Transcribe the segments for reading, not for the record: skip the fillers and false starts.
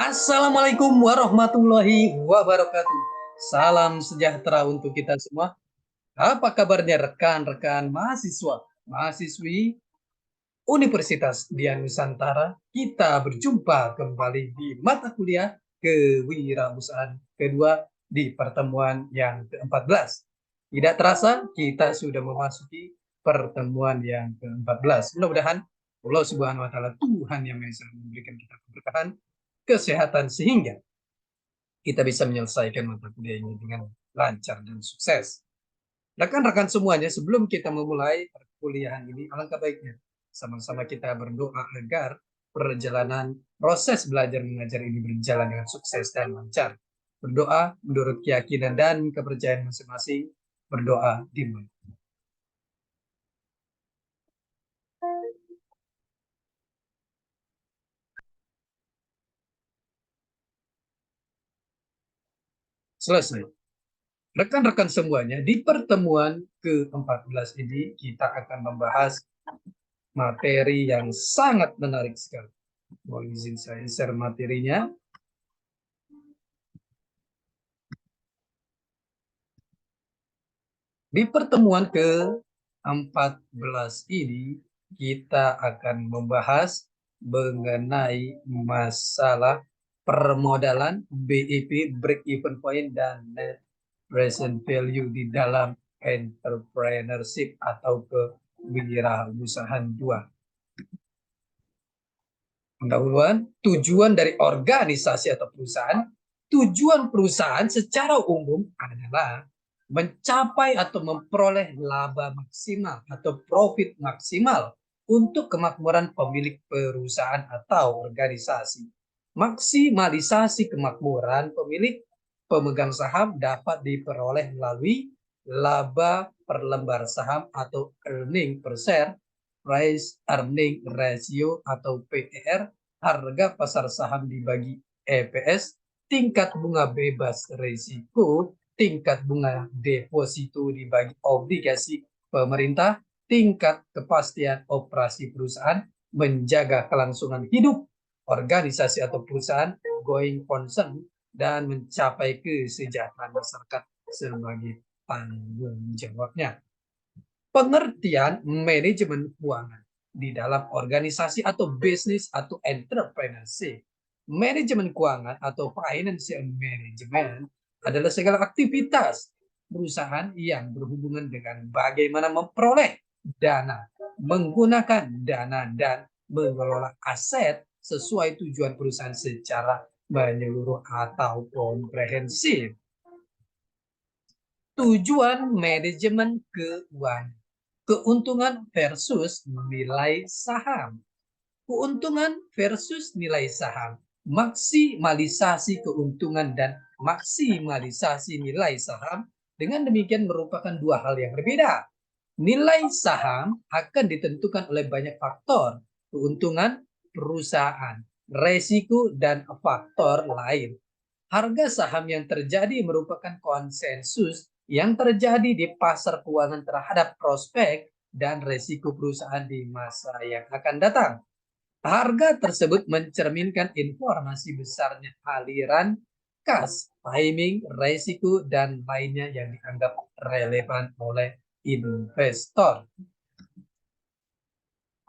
Assalamualaikum warahmatullahi wabarakatuh. Salam sejahtera untuk kita semua. Apa kabarnya rekan-rekan mahasiswa, mahasiswi Universitas Dian Nusantara? Kita berjumpa kembali di mata kuliah kewirausahaan kedua di pertemuan yang ke-14. Tidak terasa kita sudah memasuki pertemuan yang ke-14. Mudah-mudahan Allah Subhanahu wa taala, Tuhan yang Maha Esa, memberikan kita keberkahan, kesehatan, sehingga kita bisa menyelesaikan mata kuliah ini dengan lancar dan sukses. Rekan-rekan semuanya, sebelum kita memulai perkuliahan ini, alangkah baiknya sama-sama kita berdoa agar perjalanan proses belajar mengajar ini berjalan dengan sukses dan lancar. Berdoa menurut keyakinan dan kepercayaan masing-masing. Berdoa dimulai. Selesai. Rekan-rekan semuanya, di pertemuan ke-14 ini kita akan membahas materi yang sangat menarik sekali. Mohon izin saya share materinya. Di pertemuan ke-14 ini kita akan membahas mengenai masalah permodalan, BEP, break even point, dan net present value di dalam entrepreneurship atau kewirausahaan 2. Pendahuluan, tujuan dari organisasi atau perusahaan. Tujuan perusahaan secara umum adalah mencapai atau memperoleh laba maksimal atau profit maksimal untuk kemakmuran pemilik perusahaan atau organisasi. Maksimalisasi kemakmuran pemilik pemegang saham dapat diperoleh melalui laba per lembar saham atau earning per share, price earning ratio atau PER, harga pasar saham dibagi EPS, tingkat bunga bebas risiko, tingkat bunga deposito dibagi obligasi pemerintah, tingkat kepastian operasi perusahaan, menjaga kelangsungan hidup organisasi atau perusahaan, going concern, dan mencapai kesejahteraan masyarakat sebagai tanggung jawabnya. Pengertian manajemen keuangan di dalam organisasi atau bisnis atau entrepreneurship. Manajemen keuangan atau financial management adalah segala aktivitas perusahaan yang berhubungan dengan bagaimana memperoleh dana, menggunakan dana, dan mengelola aset sesuai tujuan perusahaan secara menyeluruh atau komprehensif. Tujuan manajemen keuangan. Keuntungan versus nilai saham. Keuntungan versus nilai saham. Maksimalisasi keuntungan dan maksimalisasi nilai saham dengan demikian merupakan dua hal yang berbeda. Nilai saham akan ditentukan oleh banyak faktor, keuntungan perusahaan, resiko, dan faktor lain. Harga saham yang terjadi merupakan konsensus yang terjadi di pasar keuangan terhadap prospek dan resiko perusahaan di masa yang akan datang. Harga tersebut mencerminkan informasi besarnya aliran kas, timing, resiko, dan lainnya yang dianggap relevan oleh investor.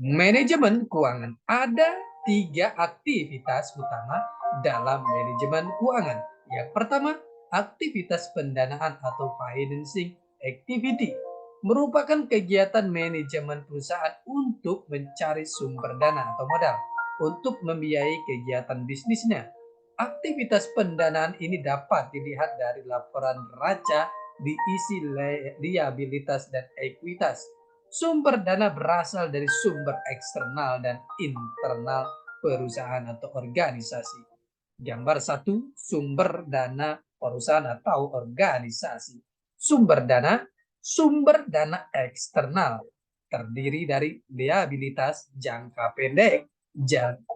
Manajemen keuangan. Ada 3 aktivitas utama dalam manajemen keuangan. Yang pertama, aktivitas pendanaan atau financing activity merupakan kegiatan manajemen perusahaan untuk mencari sumber dana atau modal untuk membiayai kegiatan bisnisnya. Aktivitas pendanaan ini dapat dilihat dari laporan neraca, diisi liabilitas dan ekuitas. Sumber dana berasal dari sumber eksternal dan internal perusahaan atau organisasi. Gambar 1, sumber dana perusahaan atau organisasi. Sumber dana eksternal terdiri dari liabilitas jangka pendek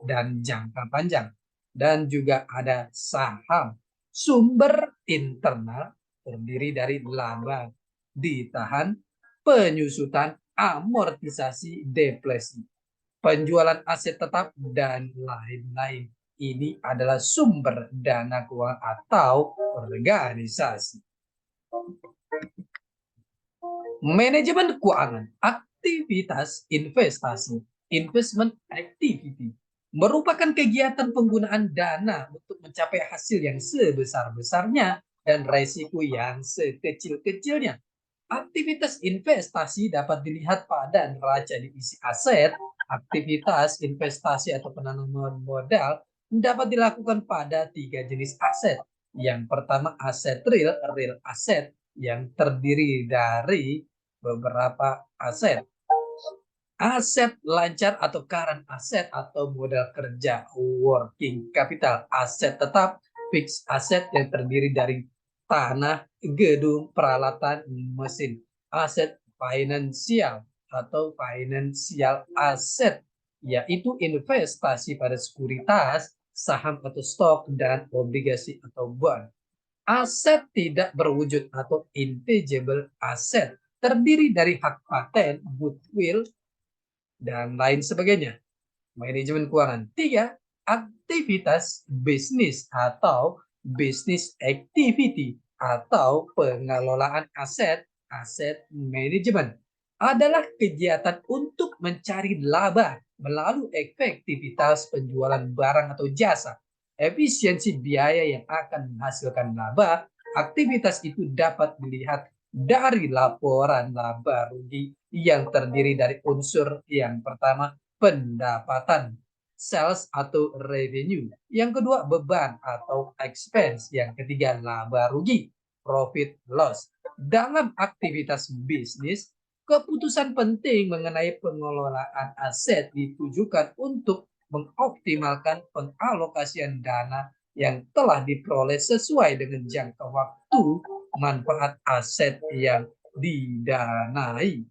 dan jangka panjang, dan juga ada saham. Sumber internal terdiri dari laba ditahan, penyusutan, amortisasi, deflasi, penjualan aset tetap, dan lain-lain. Ini adalah sumber dana keuangan atau organisasi. Manajemen keuangan, aktivitas investasi, investment activity, merupakan kegiatan penggunaan dana untuk mencapai hasil yang sebesar-besarnya dan resiko yang sekecil-kecilnya. Aktivitas investasi dapat dilihat pada neraca divisi aset. Aktivitas investasi atau penanaman modal dapat dilakukan pada 3 jenis aset. Yang pertama aset real aset yang terdiri dari beberapa aset. Aset lancar atau current aset atau modal kerja, working capital. Aset tetap, fixed aset yang terdiri dari tanah, gedung, peralatan, mesin. Aset finansial atau financial asset, yaitu investasi pada sekuritas, saham atau stok, dan obligasi atau bond. Aset tidak berwujud atau intangible asset terdiri dari hak paten, goodwill, dan lain sebagainya. Manajemen keuangan. 3. Aktivitas bisnis atau business activity atau pengelolaan aset, aset manajemen adalah kegiatan untuk mencari laba melalui efektivitas penjualan barang atau jasa, efisiensi biaya yang akan menghasilkan laba. Aktivitas itu dapat dilihat dari laporan laba rugi yang terdiri dari unsur yang pertama pendapatan, sales atau revenue. Yang kedua beban atau expense. Yang ketiga laba rugi, profit loss. Dalam aktivitas bisnis, keputusan penting mengenai pengelolaan aset ditujukan untuk mengoptimalkan pengalokasian dana yang telah diperoleh sesuai dengan jangka waktu manfaat aset yang didanai.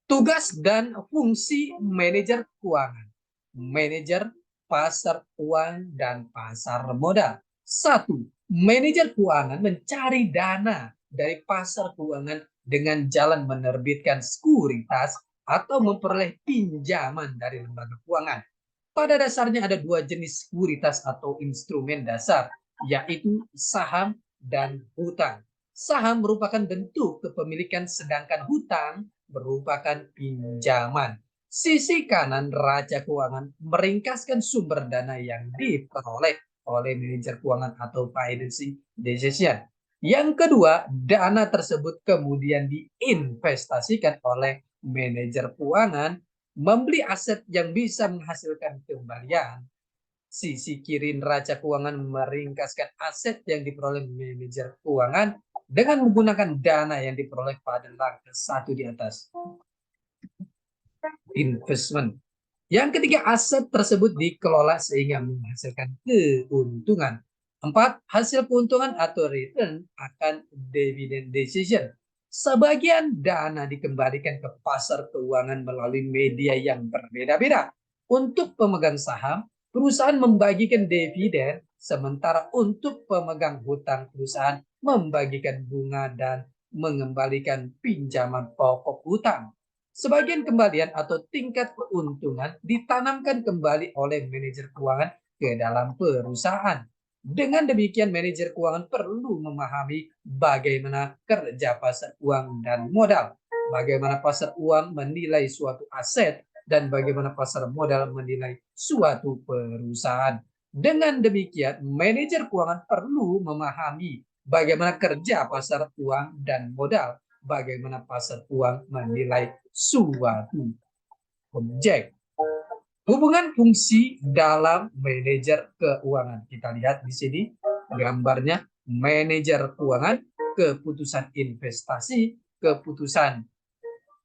Tugas dan fungsi manajer keuangan. Manajer pasar uang dan pasar modal. 1. Manajer keuangan mencari dana dari pasar keuangan dengan jalan menerbitkan sekuritas atau memperoleh pinjaman dari lembaga keuangan. Pada dasarnya ada 2 jenis sekuritas atau instrumen dasar, yaitu saham dan hutang. Saham merupakan bentuk kepemilikan, sedangkan hutang merupakan pinjaman. Sisi kanan neraca keuangan meringkaskan sumber dana yang diperoleh oleh manajer keuangan atau financing decision. Yang kedua, dana tersebut kemudian diinvestasikan oleh manajer keuangan membeli aset yang bisa menghasilkan kembalian. Sisi kiri neraca keuangan meringkaskan aset yang diperoleh manajer keuangan dengan menggunakan dana yang diperoleh pada langkah 1 di atas. Investment. Yang ketiga, aset tersebut dikelola sehingga menghasilkan keuntungan. 4. Hasil keuntungan atau return akan dividend decision. Sebagian dana dikembalikan ke pasar keuangan melalui media yang berbeda-beda. Untuk pemegang saham, perusahaan membagikan dividen, sementara untuk pemegang hutang, perusahaan membagikan bunga dan mengembalikan pinjaman pokok hutang. Sebagian kembalian atau tingkat keuntungan ditanamkan kembali oleh manajer keuangan ke dalam perusahaan. Dengan demikian, manajer keuangan perlu memahami bagaimana kerja pasar uang dan modal, bagaimana pasar uang menilai suatu aset, dan bagaimana pasar modal menilai suatu perusahaan. Dengan demikian, manajer keuangan perlu memahami bagaimana kerja pasar uang dan modal, bagaimana pasar uang menilai suatu objek. Hubungan fungsi dalam manajer keuangan. Kita lihat di sini gambarnya manajer keuangan, keputusan investasi, keputusan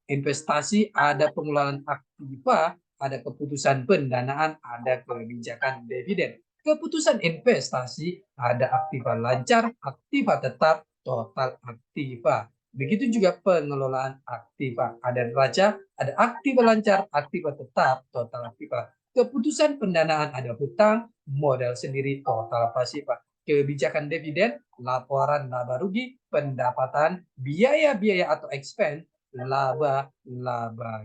investasi, ada pengelolaan aktiva, ada keputusan pendanaan, ada kebijakan dividen. Keputusan investasi ada aktiva lancar, aktiva tetap, total aktiva. Begitu juga pengelolaan aktiva. Ada neraca, ada aktiva lancar, aktiva tetap, total aktiva. Keputusan pendanaan ada hutang, modal sendiri, total pasifa. Kebijakan dividen, laporan laba rugi, pendapatan, biaya-biaya atau expense, laba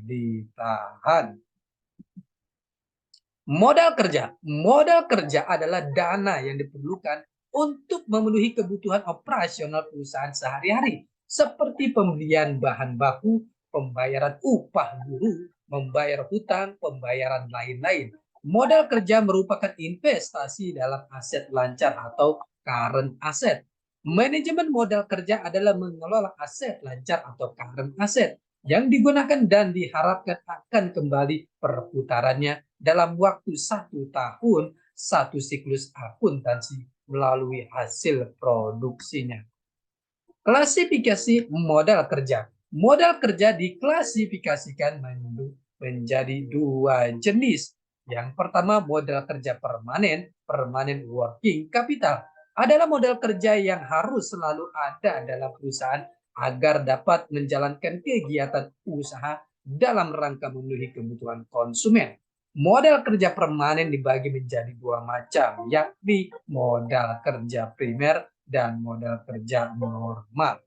ditahan. Modal kerja adalah dana yang diperlukan untuk memenuhi kebutuhan operasional perusahaan sehari-hari, seperti pembelian bahan baku, pembayaran upah guru, membayar hutang, pembayaran lain-lain. Modal kerja merupakan investasi dalam aset lancar atau current asset. Manajemen modal kerja adalah mengelola aset lancar atau current asset yang digunakan dan diharapkan akan kembali perputarannya dalam waktu 1 tahun, satu siklus akuntansi melalui hasil produksinya. Klasifikasi modal kerja. Modal kerja diklasifikasikan menjadi 2 jenis. Yang pertama modal kerja permanen, permanent working capital. Adalah modal kerja yang harus selalu ada dalam perusahaan agar dapat menjalankan kegiatan usaha dalam rangka memenuhi kebutuhan konsumen. Modal kerja permanen dibagi menjadi 2 macam, yakni modal kerja primer dan modal kerja normal.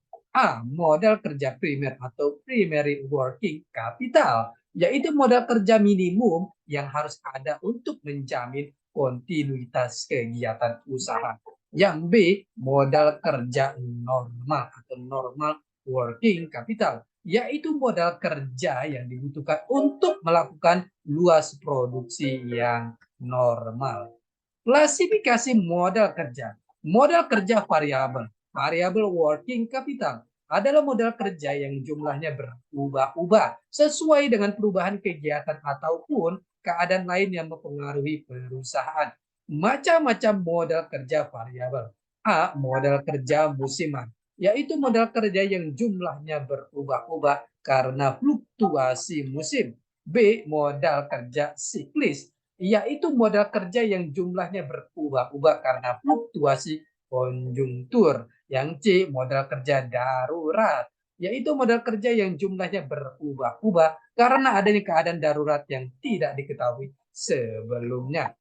Modal kerja primer atau primary working capital, yaitu modal kerja minimum yang harus ada untuk menjamin kontinuitas kegiatan usaha. Yang B, modal kerja normal atau normal working capital, yaitu modal kerja yang dibutuhkan untuk melakukan luas produksi yang normal. Klasifikasi modal kerja. Modal kerja variabel, variable working capital, adalah modal kerja yang jumlahnya berubah-ubah sesuai dengan perubahan kegiatan ataupun keadaan lain yang mempengaruhi perusahaan. Macam-macam modal kerja variabel. Modal kerja musiman, yaitu modal kerja yang jumlahnya berubah-ubah karena fluktuasi musim. B, modal kerja siklis, yaitu modal kerja yang jumlahnya berubah-ubah karena fluktuasi konjungtur. Yang C, modal kerja darurat, yaitu modal kerja yang jumlahnya berubah-ubah karena adanya keadaan darurat yang tidak diketahui sebelumnya.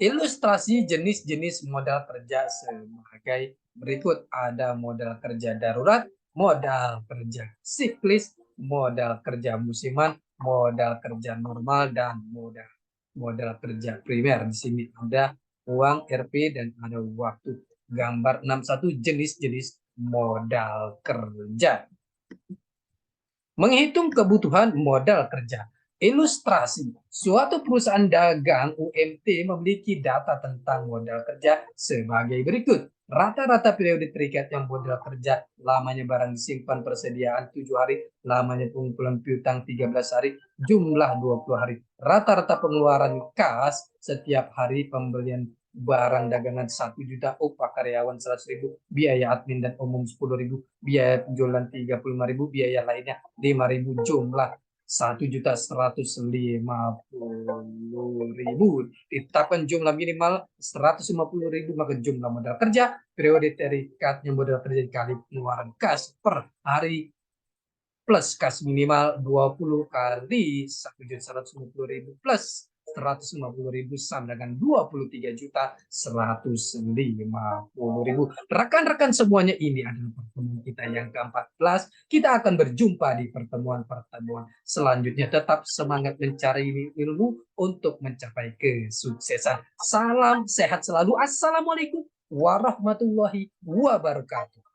Ilustrasi jenis-jenis modal kerja sebagai berikut. Ada modal kerja darurat, modal kerja siklis, modal kerja musiman, modal kerja normal, dan modal kerja primer. Di sini ada uang RP dan ada waktu. Gambar 61 jenis-jenis modal kerja. Menghitung kebutuhan modal kerja. Ilustrasi, suatu perusahaan dagang UMT memiliki data tentang modal kerja sebagai berikut. Rata-rata periode terikat yang modal kerja, lamanya barang disimpan persediaan 7 hari, lamanya pengumpulan piutang 13 hari, jumlah 20 hari. Rata-rata pengeluaran kas setiap hari, pembelian barang dagangan 1 juta, upah karyawan 100.000, biaya admin dan umum 10.000, biaya penjualan 35.000, biaya lainnya 5.000, jumlah 1.150.000. Ditetapkan jumlah minimal 150.000, maka jumlah modal kerja periode terikatnya modal kerja dikali pengeluaran kas per hari plus kas minimal 20 kali 1.150.000 plus 150.000 sama dengan 23.150.000. Rekan-rekan semuanya, ini adalah pertemuan kita yang ke-14. Kita akan berjumpa di pertemuan-pertemuan selanjutnya. Tetap semangat mencari ilmu untuk mencapai kesuksesan. Salam sehat selalu. Assalamualaikum warahmatullahi wabarakatuh.